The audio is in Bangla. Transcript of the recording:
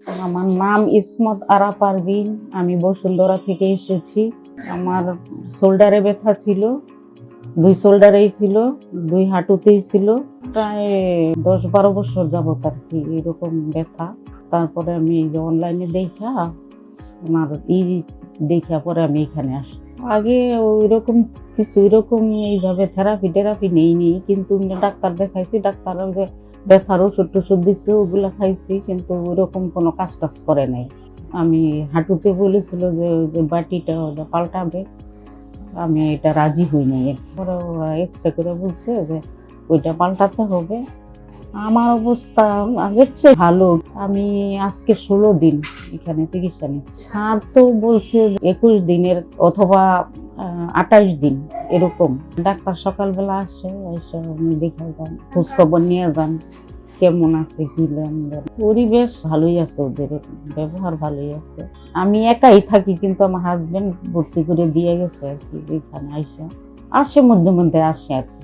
আমার নাম ইসমত আরা পারভিন। আমি বসুন্ধরা থেকে এসেছি। আমার শোল্ডারে ব্যথা ছিল, 2 শোল্ডারেই ছিল, 2 হাঁটুতেই ছিল। প্রায় 10-12 বছর যাবত আর কি এরকম ব্যথা। তারপরে আমি এই যে অনলাইনে দেখা আমার দেখা পরে আমি এখানে আসি। আগে ওইরকম কিছু এরকম এইভাবে থেরাপি নেইনি, কিন্তু ডাক্তার দেখাইছি। ডাক্তার ব্যথার ওষুধ টষুধ দিচ্ছে, ওগুলো খাইছি, কিন্তু ওইরকম কোনো কাজ টাজ করে নাই। আমি হাঁটুতে বলেছিল যে বাটিটা ওটা পাল্টাবে, আমি এটা রাজি হই নাই। এরপরে ওরা এক্সরে করে বলছে যে ওইটা পাল্টাতে হবে। আমার অবস্থা আগের চেয়ে ভালো। আমি আজকে 16 দিন এখানে চিকিৎসা নিই। স্যার তো বলছে 21 দিনের অথবা 28 দিন এরকম। ডাক্তার সকালবেলা আসে, এসে উনি দেখে যান, খোঁজখবর নিয়ে যান কেমন আছে কি লেনদেন। পরিবেশ ভালোই আছে, ওদের ব্যবহার ভালোই আছে। আমি একাই থাকি, কিন্তু আমার হাজবেন্ড ভর্তি করে দিয়ে গেছে আর কি। এখানে আসে মধ্যে মধ্যে আসে আর কি।